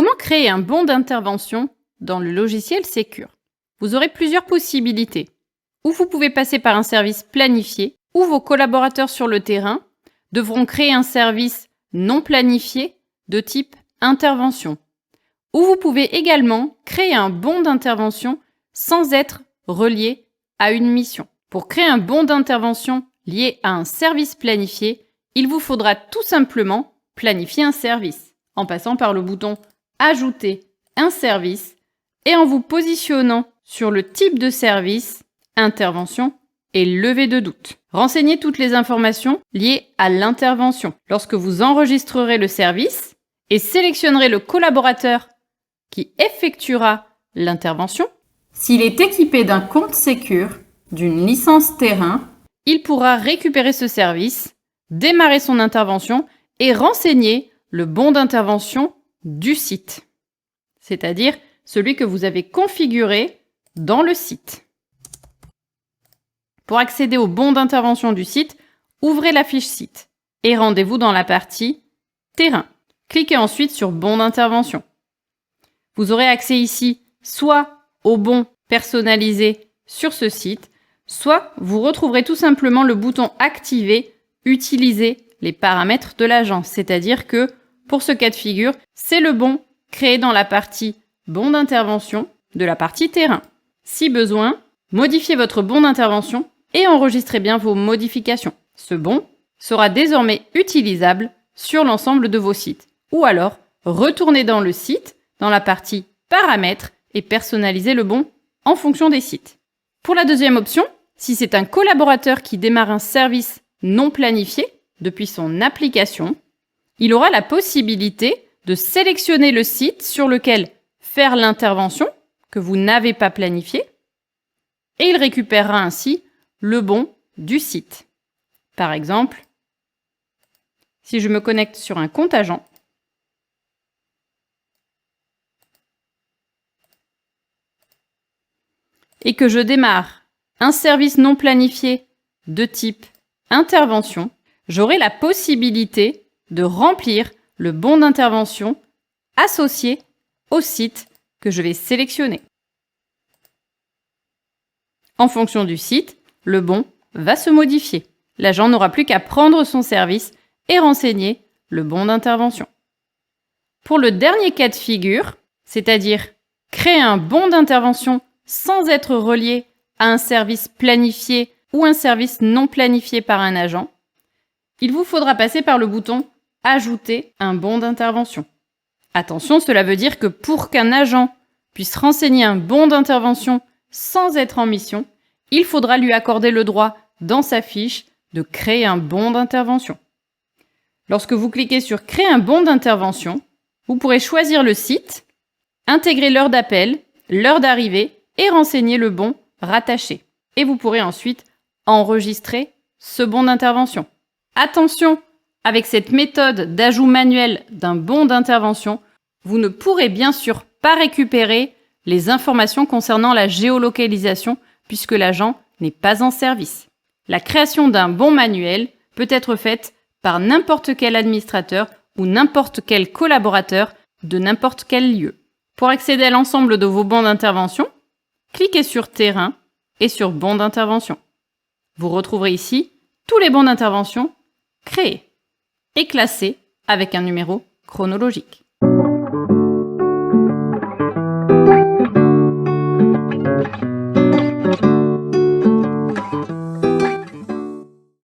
Comment créer un bon d'intervention dans le logiciel Secure? Vous aurez plusieurs possibilités. Ou vous pouvez passer par un service planifié, ou vos collaborateurs sur le terrain devront créer un service non planifié de type intervention. Ou vous pouvez également créer un bon d'intervention sans être relié à une mission. Pour créer un bon d'intervention lié à un service planifié, il vous faudra tout simplement planifier un service en passant par le bouton « Ajouter un service » et en vous positionnant sur le type de service, intervention et levée de doute. Renseignez toutes les informations liées à l'intervention lorsque vous enregistrerez le service et sélectionnerez le collaborateur qui effectuera l'intervention. S'il est équipé d'un compte Secure, d'une licence terrain, il pourra récupérer ce service, démarrer son intervention et renseigner le bon d'intervention du site, c'est-à-dire celui que vous avez configuré dans le site. Pour accéder au bon d'intervention du site, ouvrez la fiche site et rendez-vous dans la partie terrain. Cliquez ensuite sur bon d'intervention. Vous aurez accès ici soit au bon personnalisé sur ce site, soit vous retrouverez tout simplement le bouton activer, utiliser les paramètres de l'agence, c'est-à-dire que pour ce cas de figure, c'est le bon créé dans la partie bon d'intervention de la partie terrain. Si besoin, modifiez votre bon d'intervention et enregistrez bien vos modifications. Ce bon sera désormais utilisable sur l'ensemble de vos sites. Ou alors, retournez dans le site, dans la partie paramètres et personnalisez le bon en fonction des sites. Pour la deuxième option, si c'est un collaborateur qui démarre un service non planifié depuis son application, il aura la possibilité de sélectionner le site sur lequel faire l'intervention que vous n'avez pas planifié et il récupérera ainsi le bon du site. Par exemple, si je me connecte sur un compte agent, et que je démarre un service non planifié de type intervention, j'aurai la possibilité de remplir le bon d'intervention associé au site que je vais sélectionner. En fonction du site, le bon va se modifier. L'agent n'aura plus qu'à prendre son service et renseigner le bon d'intervention. Pour le dernier cas de figure, c'est-à-dire créer un bon d'intervention sans être relié à un service planifié ou un service non planifié par un agent, il vous faudra passer par le bouton « Ajouter un bon d'intervention ». Attention, cela veut dire que pour qu'un agent puisse renseigner un bon d'intervention sans être en mission, il faudra lui accorder le droit dans sa fiche de créer un bon d'intervention. Lorsque vous cliquez sur « Créer un bon d'intervention », vous pourrez choisir le site, intégrer l'heure d'appel, l'heure d'arrivée et renseigner le bon rattaché. Et vous pourrez ensuite enregistrer ce bon d'intervention. Attention, avec cette méthode d'ajout manuel d'un bon d'intervention, vous ne pourrez bien sûr pas récupérer les informations concernant la géolocalisation puisque l'agent n'est pas en service. La création d'un bon manuel peut être faite par n'importe quel administrateur ou n'importe quel collaborateur de n'importe quel lieu. Pour accéder à l'ensemble de vos bons d'intervention, cliquez sur Terrain et sur Bons d'intervention. Vous retrouverez ici tous les bons d'intervention créés et classés avec un numéro chronologique.